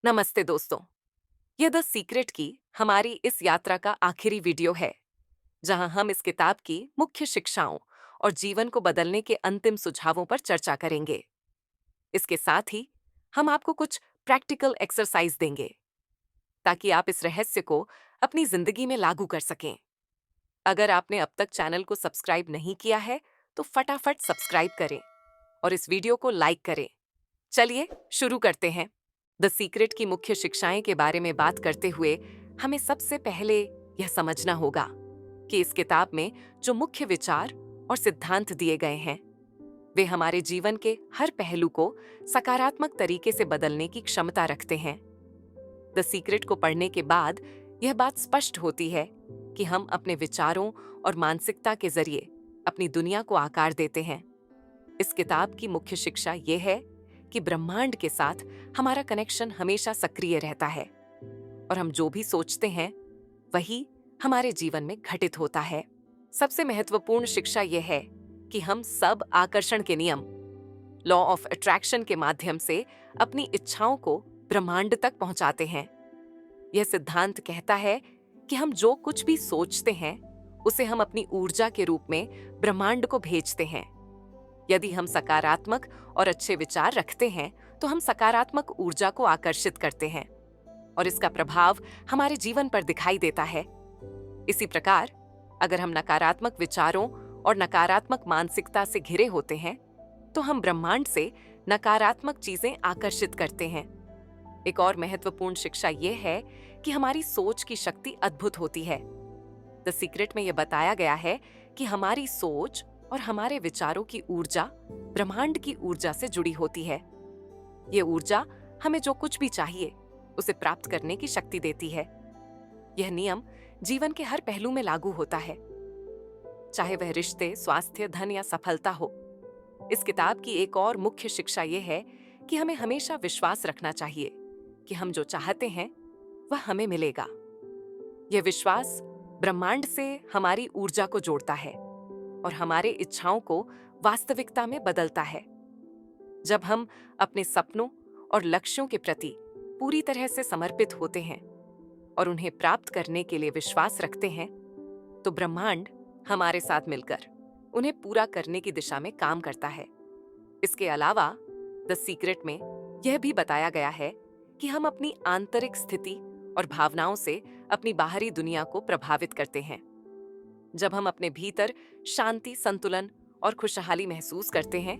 नमस्ते दोस्तों। यह द सीक्रेट की हमारी इस यात्रा का आखिरी वीडियो है, जहां हम इस किताब की मुख्य शिक्षाओं और जीवन को बदलने के अंतिम सुझावों पर चर्चा करेंगे। इसके साथ ही हम आपको कुछ प्रैक्टिकल एक्सरसाइज देंगे, ताकि आप इस रहस्य को अपनी जिंदगी में लागू कर सकें। अगर आपने अब तक चैनल को सब्सक्राइब नहीं किया है, तो फटाफट सब्सक्राइब करें और इस वीडियो को लाइक करें। चलिए शुरू करते हैं। द सीक्रेट की मुख्य शिक्षाएं के बारे में बात करते हुए हमें सबसे पहले यह समझना होगा कि इस किताब में जो मुख्य विचार और सिद्धांत दिए गए हैं, वे हमारे जीवन के हर पहलू को सकारात्मक तरीके से बदलने की क्षमता रखते हैं। द सीक्रेट को पढ़ने के बाद यह बात स्पष्ट होती है कि हम अपने विचारों और मानसिकता के जरिए अपनी दुनिया को आकार देते हैं। इस किताब की मुख्य शिक्षा यह है कि ब्रह्मांड के साथ हमारा कनेक्शन हमेशा सक्रिय रहता है और हम जो भी सोचते हैं वही हमारे जीवन में घटित होता है। सबसे महत्वपूर्ण शिक्षा यह है कि हम सब आकर्षण के नियम, लॉ ऑफ अट्रैक्शन के माध्यम से अपनी इच्छाओं को ब्रह्मांड तक पहुंचाते हैं। यह सिद्धांत कहता है कि हम जो कुछ भी सोचते हैं उसे हम अपनी ऊर्जा के रूप में ब्रह्मांड को भेजते हैं। यदि हम सकारात्मक और अच्छे विचार रखते हैं तो हम सकारात्मक ऊर्जा को आकर्षित करते हैं और इसका प्रभाव हमारे जीवन पर दिखाई देता है। इसी प्रकार, अगर हम नकारात्मक विचारों और नकारात्मक मानसिकता से घिरे होते हैं तो हम ब्रह्मांड से नकारात्मक चीजें आकर्षित करते हैं। एक और महत्वपूर्ण शिक्षा यह है कि हमारी सोच की शक्ति अद्भुत होती है। द सीक्रेट में यह बताया गया है कि हमारी सोच और हमारे विचारों की ऊर्जा ब्रह्मांड की ऊर्जा से जुड़ी होती है। ये ऊर्जा हमें जो कुछ भी चाहिए उसे प्राप्त करने की शक्ति देती है। यह नियम जीवन के हर पहलू में लागू होता है, चाहे वह रिश्ते, स्वास्थ्य, धन या सफलता हो। इस किताब की एक और मुख्य शिक्षा यह है कि हमें हमेशा विश्वास रखना चाहिए कि हम जो चाहते हैं वह हमें मिलेगा। यह विश्वास ब्रह्मांड से हमारी ऊर्जा को जोड़ता है और हमारे इच्छाओं को वास्तविकता में बदलता है। जब हम अपने सपनों और लक्ष्यों के प्रति पूरी तरह से समर्पित होते हैं और उन्हें प्राप्त करने के लिए विश्वास रखते हैं, तो ब्रह्मांड हमारे साथ मिलकर उन्हें पूरा करने की दिशा में काम करता है। इसके अलावा द सीक्रेट में यह भी बताया गया है कि हम अपनी आंतरिक स्थिति और भावनाओं से अपनी बाहरी दुनिया को प्रभावित करते हैं। जब हम अपने भीतर शांति, संतुलन और खुशहाली महसूस करते हैं,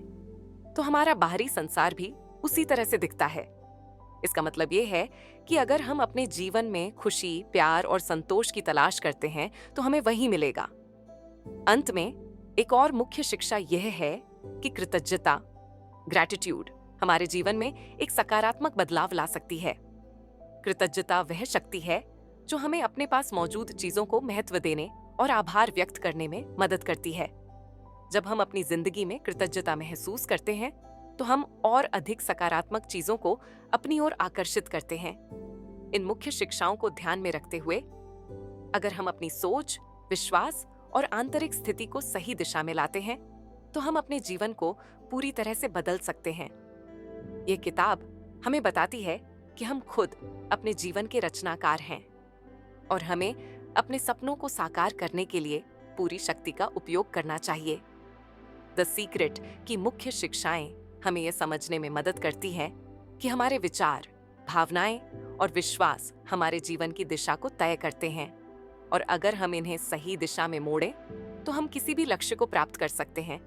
तो हमारा बाहरी संसार भी उसी तरह से दिखता है। इसका मतलब यह है कि अगर हम अपने जीवन में खुशी, प्यार और संतोष की तलाश करते हैं, तो हमें वही मिलेगा। अंत में एक और मुख्य शिक्षा यह है कि कृतज्ञता, ग्रैटिट्यूड, हमारे जीवन में एक सकारात्मक बदलाव ला सकती है। कृतज्ञता वह शक्ति है जो हमें अपने पास मौजूद चीजों को महत्व देने और आभार व्यक्त करने में मदद करती है। जब हम अपनी जिंदगी में कृतज्ञता महसूस करते हैं, तो हम और अधिक सकारात्मक चीजों को अपनी ओर आकर्षित करते हैं। इन मुख्य शिक्षाओं को ध्यान में रखते हुए, अगर हम अपनी सोच, विश्वास और आंतरिक स्थिति को सही दिशा में लाते हैं, तो हम अपने जीवन को पूरी तरह से बदल सकते हैं। ये किताब हमें बताती है कि हम खुद अपने जीवन के रचनाकार हैं और हमें अपने सपनों को साकार करने के लिए पूरी शक्ति का उपयोग करना चाहिए। द सीक्रेट की मुख्य शिक्षाएं हमें यह समझने में मदद करती हैं कि हमारे विचार, भावनाएं और विश्वास हमारे जीवन की दिशा को तय करते हैं और अगर हम इन्हें सही दिशा में मोड़ें, तो हम किसी भी लक्ष्य को प्राप्त कर सकते हैं।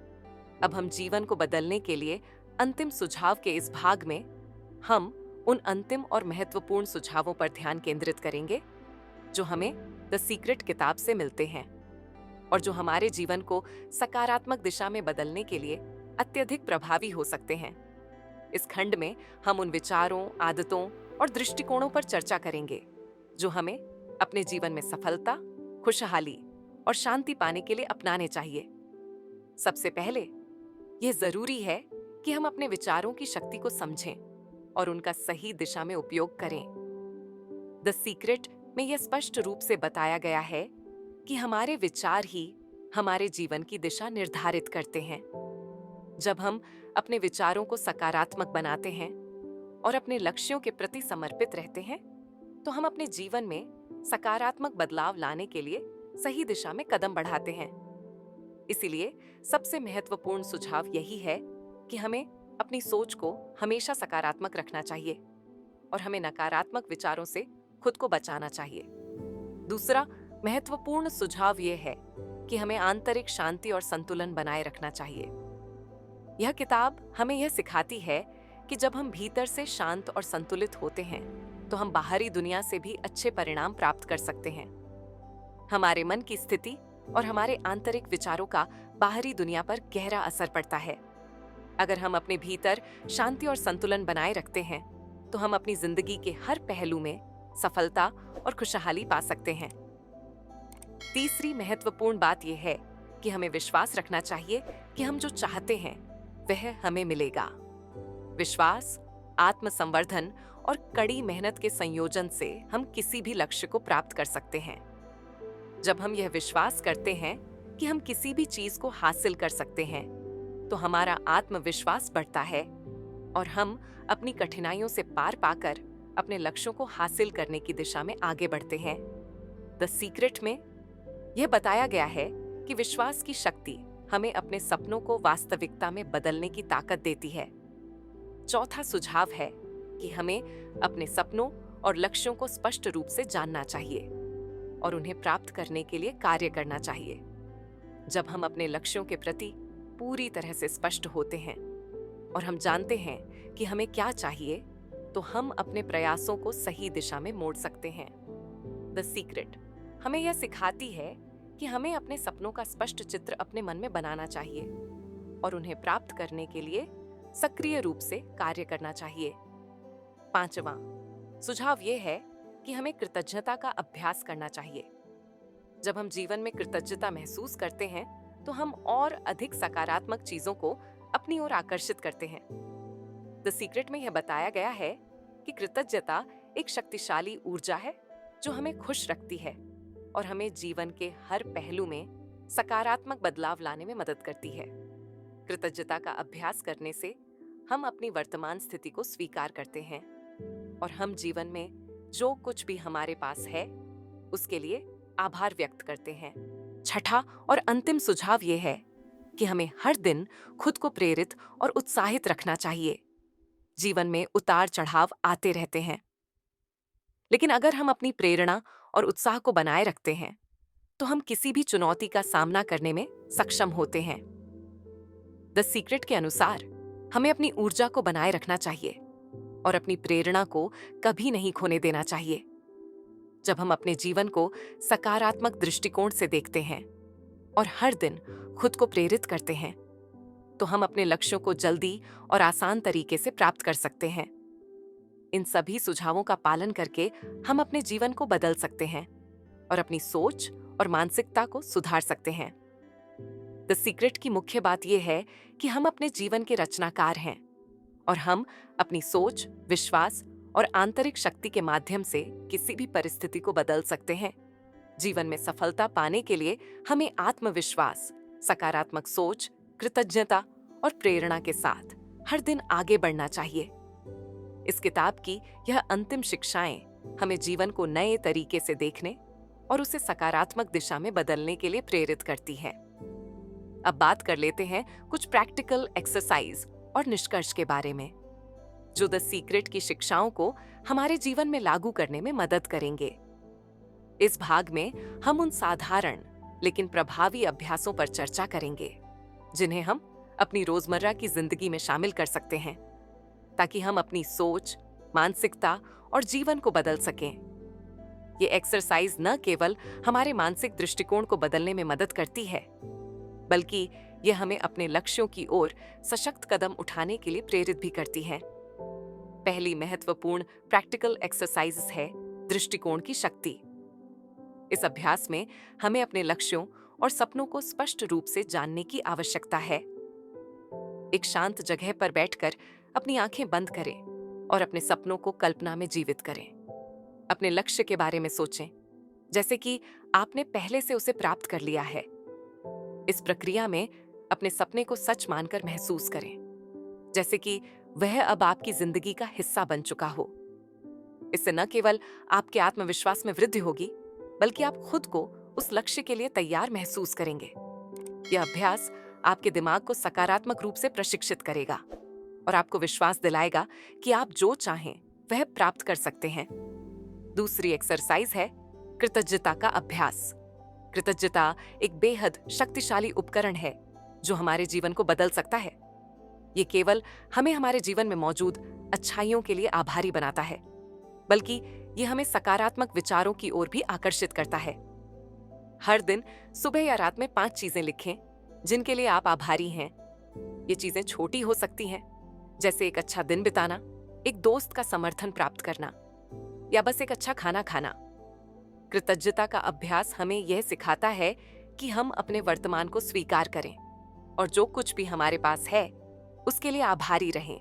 अब हम जीवन को बदलने के लिए अंतिम सुझाव के इस भाग में हम उन अंतिम और महत्वपूर्ण सुझावों पर ध्यान केंद्रित करेंगे जो हमें द सीक्रेट किताब से मिलते हैं और जो हमारे जीवन को सकारात्मक दिशा में बदलने के लिए अत्यधिक प्रभावी हो सकते हैं। इस खंड में हम उन विचारों, आदतों और दृष्टिकोणों पर चर्चा करेंगे जो हमें अपने जीवन में सफलता, खुशहाली और शांति पाने के लिए अपनाने चाहिए। सबसे पहले यह जरूरी है कि हम अपने विचारों की शक्ति को समझें और उनका सही दिशा में उपयोग करें। द सीक्रेट में यह स्पष्ट रूप से बताया गया है कि हमारे विचार ही हमारे जीवन की दिशा निर्धारित करते हैं। जब हम अपने विचारों को सकारात्मक बनाते हैं और अपने लक्ष्यों के प्रति समर्पित रहते हैं, तो हम अपने जीवन में सकारात्मक बदलाव लाने के लिए सही दिशा में कदम बढ़ाते हैं। इसीलिए सबसे महत्वपूर्ण सुझाव यही है कि हमें अपनी सोच को हमेशा सकारात्मक रखना चाहिए और हमें नकारात्मक विचारों से खुद को बचाना चाहिए। दूसरा महत्वपूर्ण सुझाव यह है कि हमें आंतरिक शांति और संतुलन बनाए रखना चाहिए। यह किताब हमें यह सिखाती है कि जब हम भीतर से शांत और संतुलित होते हैं, तो हम बाहरी दुनिया से भी अच्छे परिणाम प्राप्त कर सकते हैं। हमारे मन की स्थिति और हमारे आंतरिक विचारों का बाहरी दुनिया पर गहरा असर पड़ता है। अगर हम अपने भीतर शांति और संतुलन बनाए रखते हैं, तो हम अपनी जिंदगी के हर पहलू में सफलता और खुशहाली पा सकते हैं। तीसरी महत्वपूर्ण बात यह है कि हमें विश्वास रखना चाहिए कि हम जो चाहते हैं वह हमें मिलेगा। विश्वास, आत्मसंवर्धन और कड़ी मेहनत के संयोजन से हम किसी भी लक्ष्य को प्राप्त कर सकते हैं। जब हम यह विश्वास करते हैं कि हम किसी भी चीज को हासिल कर सकते हैं, तो हमारा आत्मविश्वास बढ़ता है और हम अपनी कठिनाइयों से पार पाकर अपने लक्ष्यों को हासिल करने की दिशा में आगे बढ़ते हैं। द सीक्रेट में यह बताया गया है कि विश्वास की शक्ति हमें अपने सपनों को वास्तविकता में बदलने की ताकत देती है। चौथा सुझाव है कि हमें अपने सपनों और लक्ष्यों को स्पष्ट रूप से जानना चाहिए और उन्हें प्राप्त करने के लिए कार्य करना चाहिए। जब हम अपने लक्ष्यों के प्रति पूरी तरह से स्पष्ट होते हैं और हम जानते हैं कि हमें क्या चाहिए, तो हम अपने प्रयासों को सही दिशा में मोड़ सकते हैं। द सीक्रेट हमें यह सिखाती है कि हमें अपने सपनों का स्पष्ट चित्र अपने मन में बनाना चाहिए और उन्हें प्राप्त करने के लिए सक्रिय रूप से कार्य करना चाहिए। पांचवां सुझाव यह है कि हमें कृतज्ञता का अभ्यास करना चाहिए। जब हम जीवन में कृतज्ञता महसूस करते हैं, तो हम और अधिक सकारात्मक चीजों को अपनी ओर आकर्षित करते हैं। द सीक्रेट में यह बताया गया है कि कृतज्ञता एक शक्तिशाली ऊर्जा है जो हमें खुश रखती है और हमें जीवन के हर पहलू में सकारात्मक बदलाव लाने में मदद करती है। कृतज्ञता का अभ्यास करने से हम अपनी वर्तमान स्थिति को स्वीकार करते हैं और हम जीवन में जो कुछ भी हमारे पास है उसके लिए आभार व्यक्त करते हैं। छठा और अंतिम सुझाव यह है कि हमें हर दिन खुद को प्रेरित और उत्साहित रखना चाहिए। जीवन में उतार चढ़ाव आते रहते हैं, लेकिन अगर हम अपनी प्रेरणा और उत्साह को बनाए रखते हैं, तो हम किसी भी चुनौती का सामना करने में सक्षम होते हैं। द सीक्रेट के अनुसार हमें अपनी ऊर्जा को बनाए रखना चाहिए और अपनी प्रेरणा को कभी नहीं खोने देना चाहिए। जब हम अपने जीवन को सकारात्मक दृष्टिकोण से देखते हैं और हर दिन खुद को प्रेरित करते हैं, तो हम अपने लक्ष्यों को जल्दी और आसान तरीके से प्राप्त कर सकते हैं। इन सभी सुझावों का पालन करके हम अपने जीवन को बदल सकते हैं और अपनी सोच और मानसिकता को सुधार सकते हैं। द सीक्रेट की मुख्य बात यह है कि हम अपने जीवन के रचनाकार हैं और हम अपनी सोच, विश्वास और आंतरिक शक्ति के माध्यम से किसी भी परिस्थिति को बदल सकते हैं। जीवन में सफलता पाने के लिए हमें आत्मविश्वास, सकारात्मक सोच, कृतज्ञता और प्रेरणा के साथ हर दिन आगे बढ़ना चाहिए। इस किताब की यह अंतिम शिक्षाएं हमें जीवन को नए तरीके से देखने और उसे सकारात्मक दिशा में बदलने के लिए प्रेरित करती हैं। अब बात कर लेते हैं कुछ प्रैक्टिकल एक्सरसाइज और निष्कर्ष के बारे में, जो द सीक्रेट की शिक्षाओं को हमारे जीवन में लागू करने में मदद करेंगे। इस भाग में हम उन साधारण लेकिन प्रभावी अभ्यासों पर चर्चा करेंगे जिन्हें हम अपनी रोजमर्रा की जिंदगी में शामिल कर सकते हैं, ताकि हम अपनी सोच, मानसिकता और जीवन को बदल सकें। ये एक्सरसाइज न केवल हमारे मानसिक दृष्टिकोण को बदलने में मदद करती है, बल्कि यह हमें अपने लक्ष्यों की ओर सशक्त कदम उठाने के लिए प्रेरित भी करती है। पहली महत्वपूर्ण प्रैक्टिकल एक्सरसाइज है दृष्टिकोण की शक्ति। इस अभ्यास में हमें अपने लक्ष्यों और सपनों को स्पष्ट रूप से जानने की आवश्यकता है। एक शांत जगह पर बैठकर अपनी आंखें बंद करें और अपने सपनों को कल्पना में जीवित करें। अपने लक्ष्य के बारे में सोचें, जैसे कि आपने पहले से उसे प्राप्त कर लिया है। इस प्रक्रिया में अपने सपने को सच मानकर महसूस करें, जैसे कि वह अब आपकी जिंदगी का हिस्सा बन चुका हो। इससे न केवल आपके आत्मविश्वास में वृद्धि होगी, बल्कि आप खुद को उस लक्ष्य के लिए तैयार महसूस करेंगे। यह अभ्यास आपके दिमाग को सकारात्मक रूप से प्रशिक्षित करेगा और आपको विश्वास दिलाएगा कि आप जो चाहें वह प्राप्त कर सकते हैं। दूसरी एक्सरसाइज है कृतज्ञता का अभ्यास। कृतज्ञता एक बेहद शक्तिशाली उपकरण है जो हमारे जीवन को बदल सकता है। ये केवल हमें हमारे जीवन में मौजूद अच्छाइयों के लिए आभारी बनाता है, बल्कि ये हमें सकारात्मक विचारों की ओर भी आकर्षित करता है। हर दिन सुबह या रात में 5 चीजें लिखें जिनके लिए आप आभारी हैं। ये चीजें छोटी हो सकती हैं, जैसे एक अच्छा दिन बिताना, एक दोस्त का समर्थन प्राप्त करना या बस एक अच्छा खाना खाना। कृतज्ञता का अभ्यास हमें यह सिखाता है कि हम अपने वर्तमान को स्वीकार करें और जो कुछ भी हमारे पास है उसके लिए आभारी रहें।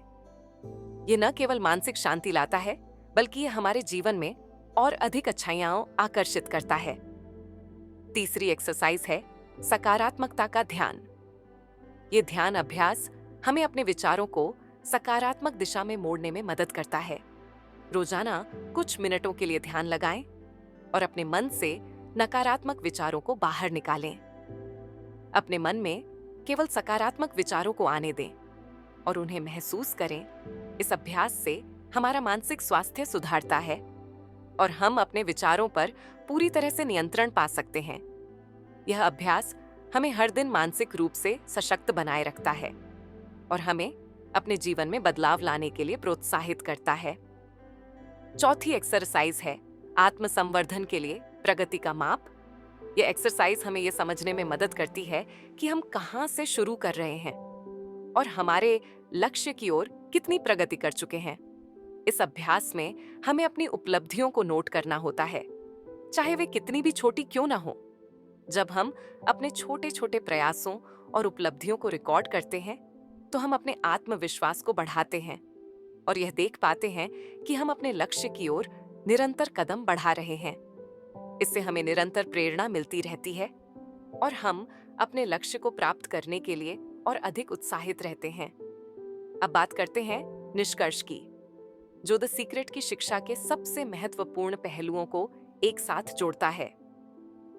ये न केवल मानसिक शांति लाता है, बल्कि ये हमारे जीवन में और अधिक अच्छाइयां आकर्षित करता है। तीसरी एक्सरसाइज है सकारात्मकता का ध्यान। ये ध्यान अभ्यास हमें अपने विचारों को सकारात्मक दिशा में मोड़ने में मदद करता है। रोजाना कुछ मिनटों के लिए ध्यान लगाएं और अपने मन से नकारात्मक विचारों को बाहर निकालें। अपने मन में केवल सकारात्मक विचारों को आने दें और उन्हें महसूस करें। इस अभ्यास से हमारा मानसिक स्वास्थ्य सुधारता है और हम अपने विचारों पर पूरी तरह से नियंत्रण पा सकते हैं। यह अभ्यास हमें हर दिन मानसिक रूप से सशक्त बनाए रखता है और हमें अपने जीवन में बदलाव लाने के लिए प्रोत्साहित करता है। चौथी एक्सरसाइज है आत्मसंवर्धन के लिए प्रगति का माप। यह एक्सरसाइज हमें यह समझने में मदद करती है कि हम कहां से शुरू कर रहे हैं और हमारे लक्ष्य की ओर कितनी प्रगति कर चुके हैं। इस अभ्यास में हमें अपनी उपलब्धियों को नोट करना होता है, चाहे वे कितनी भी छोटी क्यों ना हो। जब हम अपने छोटे छोटे प्रयासों और उपलब्धियों को रिकॉर्ड करते हैं, तो हम अपने आत्मविश्वास को बढ़ाते हैं और यह देख पाते हैं कि हम अपने लक्ष्य की ओर निरंतर कदम बढ़ा रहे हैं। इससे हमें निरंतर प्रेरणा मिलती रहती है और हम अपने लक्ष्य को प्राप्त करने के लिए और अधिक उत्साहित रहते हैं। अब बात करते हैं निष्कर्ष की, जो द सीक्रेट की शिक्षा के सबसे महत्वपूर्ण पहलुओं को एक साथ जोड़ता है।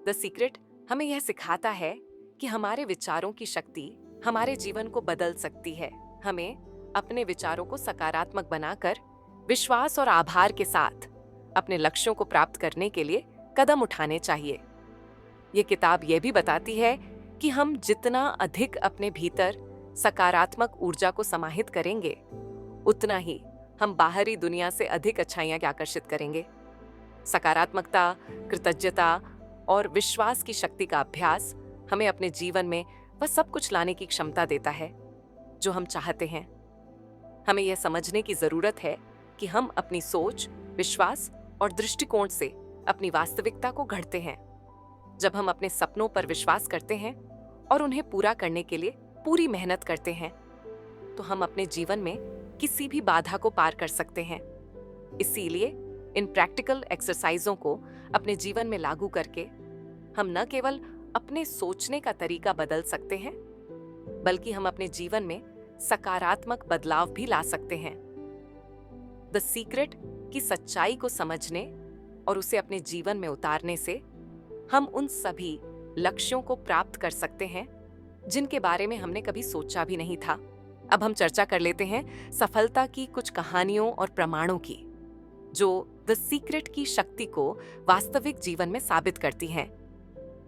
द सीक्रेट हमें यह सिखाता है कि हमारे विचारों की शक्ति हमारे जीवन को बदल सकती है। हमें अपने विचारों को सकारात्मक बनाकर विश्वास और आभार के साथ अपने लक्ष्यों को प्राप्त करने के लिए कदम उठाने चाहिए। ये किताब यह भी बताती है कि हम जितना अधिक अपने भीतर सकारात्मक ऊर्जा को समाहित करेंगे, उतना ही हम बाहरी दुनिया से अधिक अच्छाइयां आकर्षित करेंगे। सकारात्मकता, कृतज्ञता और विश्वास की शक्ति का अभ्यास हमें अपने जीवन में वह सब कुछ लाने की क्षमता देता है जो हम चाहते हैं। हमें यह समझने की जरूरत है कि हम अपनी सोच, विश्वास और दृष्टिकोण से अपनी वास्तविकता को गढ़ते हैं। जब हम अपने सपनों पर विश्वास करते हैं और उन्हें पूरा करने के लिए पूरी मेहनत करते हैं, तो हम अपने जीवन में किसी भी बाधा को पार कर सकते हैं। इसीलिए इन प्रैक्टिकल एक्सरसाइजों को अपने जीवन में लागू करके हम न केवल अपने सोचने का तरीका बदल सकते हैं, बल्कि हम अपने जीवन में सकारात्मक बदलाव भी ला सकते हैं। द सीक्रेट की सच्चाई को समझने और उसे अपने जीवन में उतारने से हम उन सभी लक्ष्यों को प्राप्त कर सकते हैं जिनके बारे में हमने कभी सोचा भी नहीं था। अब हम चर्चा कर लेते हैं सफलता की कुछ कहानियों और प्रमाणों की, जो द सीक्रेट की शक्ति को वास्तविक जीवन में साबित करती हैं।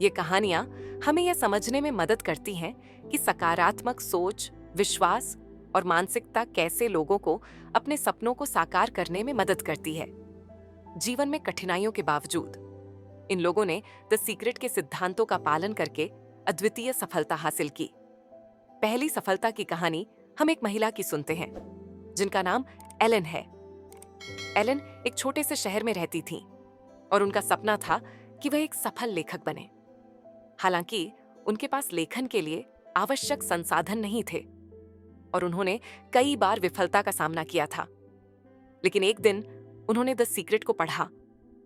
ये कहानियां हमें यह समझने में मदद करती हैं कि सकारात्मक सोच, विश्वास और मानसिकता कैसे लोगों को अपने सपनों को साकार करने में मदद करती है। जीवन में कठिनाइयों के बावजूद इन लोगों ने द सीक्रेट के सिद्धांतों का पालन करके अद्वितीय सफलता हासिल की। पहली सफलता की कहानी हम एक महिला की सुनते हैं जिनका नाम एलन है। एलन एक छोटे से शहर में रहती थीं और उनका सपना था कि वह एक सफल लेखक बने। हालांकि उनके पास लेखन के लिए आवश्यक संसाधन नहीं थे और उन्होंने कई बार विफलता का सामना किया था। लेकिन एक दिन उन्होंने द सीक्रेट को पढ़ा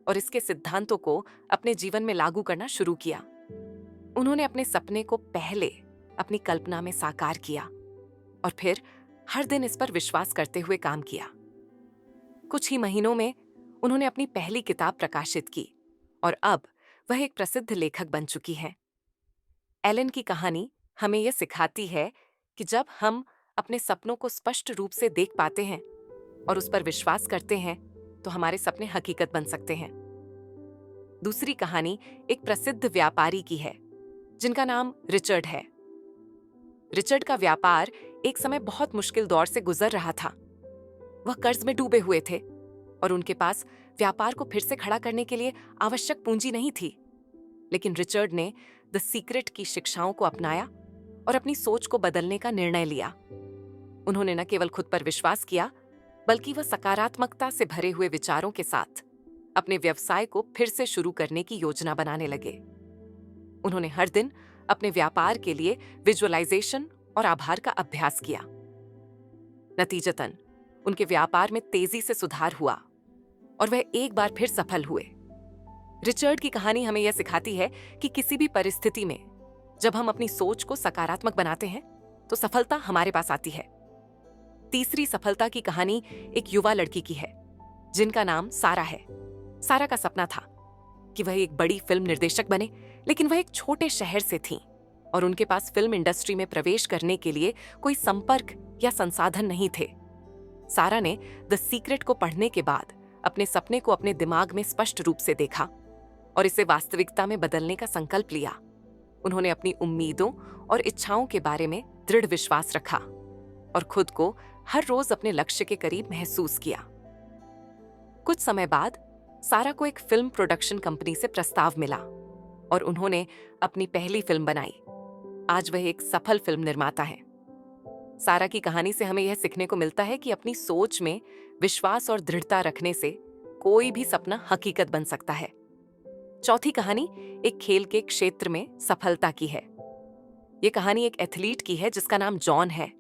और इसके सिद्धांतों को अपने जीवन में लागू करना शुरू किया। उन्होंने अपने सपने को पहले अपनी कल्पना में साकार किया और फिर हर दिन इस पर विश्वास करते हुए काम किया। कुछ ही महीनों में उन्होंने अपनी पहली किताब प्रकाशित की और अब वह एक प्रसिद्ध लेखक बन चुकी हैं। एलन की कहानी हमें यह सिखाती है कि जब हम अपने सपनों को स्पष्ट रूप से देख पाते हैं और उस पर विश्वास करते हैं, तो हमारे सपने हकीकत बन सकते हैं। दूसरी कहानी एक प्रसिद्ध व्यापारी की है जिनका नाम रिचर्ड है। रिचर्ड का व्यापार एक समय बहुत मुश्किल दौर से गुजर रहा था। वह कर्ज में डूबे हुए थे और उनके पास व्यापार को फिर से खड़ा करने के लिए आवश्यक पूंजी नहीं थी। लेकिन रिचर्ड ने द सीक्रेट की शिक्षाओं को अपनाया और अपनी सोच को बदलने का निर्णय लिया। उन्होंने न केवल खुद पर विश्वास किया, बल्कि वह सकारात्मकता से भरे हुए विचारों के साथ अपने व्यवसाय को फिर से शुरू करने की योजना बनाने लगे। उन्होंने हर दिन अपने व्यापार के लिए विजुअलाइजेशन और आभार का अभ्यास किया। नतीजतन उनके व्यापार में तेजी से सुधार हुआ और वह एक बार फिर सफल हुए। रिचर्ड की कहानी हमें यह सिखाती है कि किसी भी परिस्थिति में जब हम अपनी सोच को सकारात्मक बनाते हैं, तो सफलता हमारे पास आती है। तीसरी सफलता की कहानी एक युवा लड़की की है जिनका नाम सारा है। सारा का सपना था कि वह एक बड़ी फिल्म निर्देशक बने, लेकिन वह एक छोटे शहर से थीं और उनके पास फिल्म इंडस्ट्री में प्रवेश करने के लिए कोई संपर्क या संसाधन नहीं थे। सारा ने द सीक्रेट को पढ़ने के बाद अपने सपने को अपने दिमाग में स्पष्ट रूप से देखा और इसे वास्तविकता में बदलने का संकल्प लिया। उन्होंने अपनी उम्मीदों और इच्छाओं के बारे में दृढ़ विश्वास रखा और खुद को हर रोज अपने लक्ष्य के करीब महसूस किया। कुछ समय बाद सारा को एक फिल्म प्रोडक्शन कंपनी से प्रस्ताव मिला और उन्होंने अपनी पहली फिल्म बनाई। आज वह एक सफल फिल्म निर्माता है। सारा की कहानी से हमें यह सीखने को मिलता है कि अपनी सोच में विश्वास और दृढ़ता रखने से कोई भी सपना हकीकत बन सकता है। चौथी कहानी एक खेल के क्षेत्र में सफलता की है। यह कहानी एक एथलीट की है जिसका नाम जॉन है।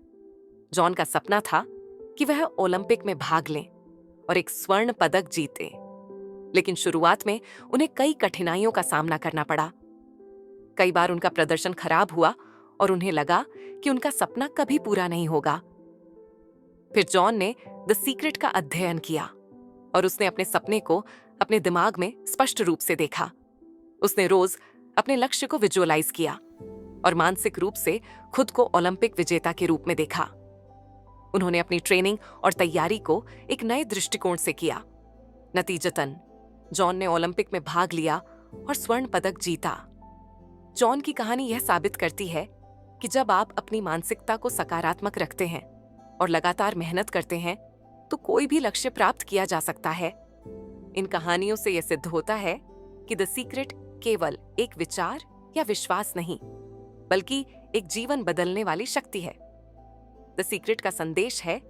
जॉन का सपना था कि वह ओलंपिक में भाग लें और एक स्वर्ण पदक जीते, लेकिन शुरुआत में उन्हें कई कठिनाइयों का सामना करना पड़ा। कई बार उनका प्रदर्शन खराब हुआ और उन्हें लगा कि उनका सपना कभी पूरा नहीं होगा। फिर जॉन ने द सीक्रेट का अध्ययन किया और उसने अपने सपने को अपने दिमाग में स्पष्ट रूप से देखा। उसने रोज अपने लक्ष्य को विजुअलाइज किया और मानसिक रूप से खुद को ओलंपिक विजेता के रूप में देखा। उन्होंने अपनी ट्रेनिंग और तैयारी को एक नए दृष्टिकोण से किया। नतीजतन जॉन ने ओलंपिक में भाग लिया और स्वर्ण पदक जीता। जॉन की कहानी यह साबित करती है कि जब आप अपनी मानसिकता को सकारात्मक रखते हैं और लगातार मेहनत करते हैं, तो कोई भी लक्ष्य प्राप्त किया जा सकता है। इन कहानियों से यह सिद्ध होता है कि द सीक्रेट केवल एक विचार या विश्वास नहीं, बल्कि एक जीवन बदलने वाली शक्ति है। द सीक्रेट का संदेश है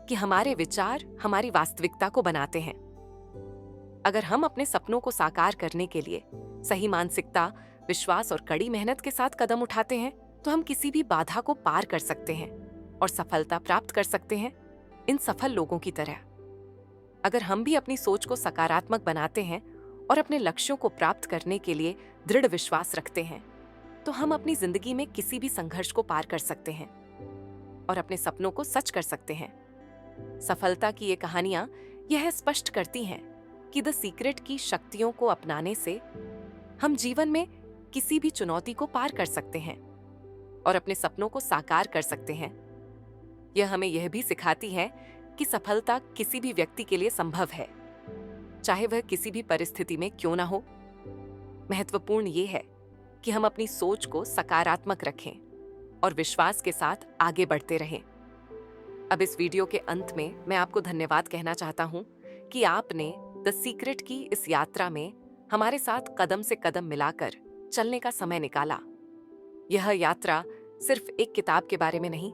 कि हमारे विचार हमारी वास्तविकता को बनाते हैं। अगर हम अपने सपनों को साकार करने के लिए सही मानसिकता, विश्वास और कड़ी मेहनत के साथ कदम उठाते हैं, तो हम किसी भी बाधा को पार कर सकते हैं और सफलता प्राप्त कर सकते हैं, इन सफल लोगों की तरह। अगर हम भी अपनी सोच को सकारात्मक बनाते हैं और अपने लक्ष्यों को प्राप्त करने के लिए दृढ़ विश्वास रखते हैं, तो हम अपनी जिंदगी में किसी भी संघर्ष को पार कर सकते हैं और अपने सपनों को सच कर सकते हैं। सफलता की ये कहानियां यह स्पष्ट करती हैं कि द सीक्रेट की शक्तियों को अपनाने से हम जीवन में किसी भी चुनौती को पार कर सकते हैं और अपने सपनों को साकार कर सकते हैं। यह हमें यह भी सिखाती है कि सफलता किसी भी व्यक्ति के लिए संभव है, चाहे वह किसी भी परिस्थिति में क्यों ना हो। महत्वपूर्ण यह है कि हम अपनी सोच को सकारात्मक रखें और विश्वास के साथ आगे बढ़ते रहें। अब इस वीडियो के अंत में मैं आपको धन्यवाद कहना चाहता हूं कि आपने द सीक्रेट की इस यात्रा में हमारे साथ कदम से कदम मिलाकर चलने का समय निकाला। यह यात्रा सिर्फ एक किताब के बारे में नहीं,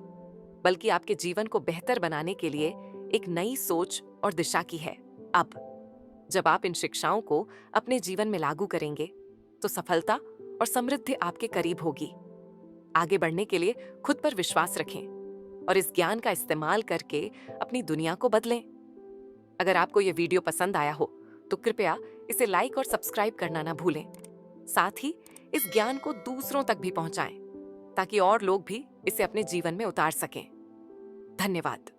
बल्कि आपके जीवन को बेहतर बनाने के लिए एक नई सोच और दिशा की है। अब जब आप इन शिक्षाओं को अपने जीवन में लागू करेंगे, तो सफलता और समृद्धि आपके करीब होगी। आगे बढ़ने के लिए खुद पर विश्वास रखें और इस ज्ञान का इस्तेमाल करके अपनी दुनिया को बदलें। अगर आपको यह वीडियो पसंद आया हो, तो कृपया इसे लाइक और सब्सक्राइब करना ना भूलें। साथ ही इस ज्ञान को दूसरों तक भी पहुंचाएं, ताकि और लोग भी इसे अपने जीवन में उतार सकें। धन्यवाद।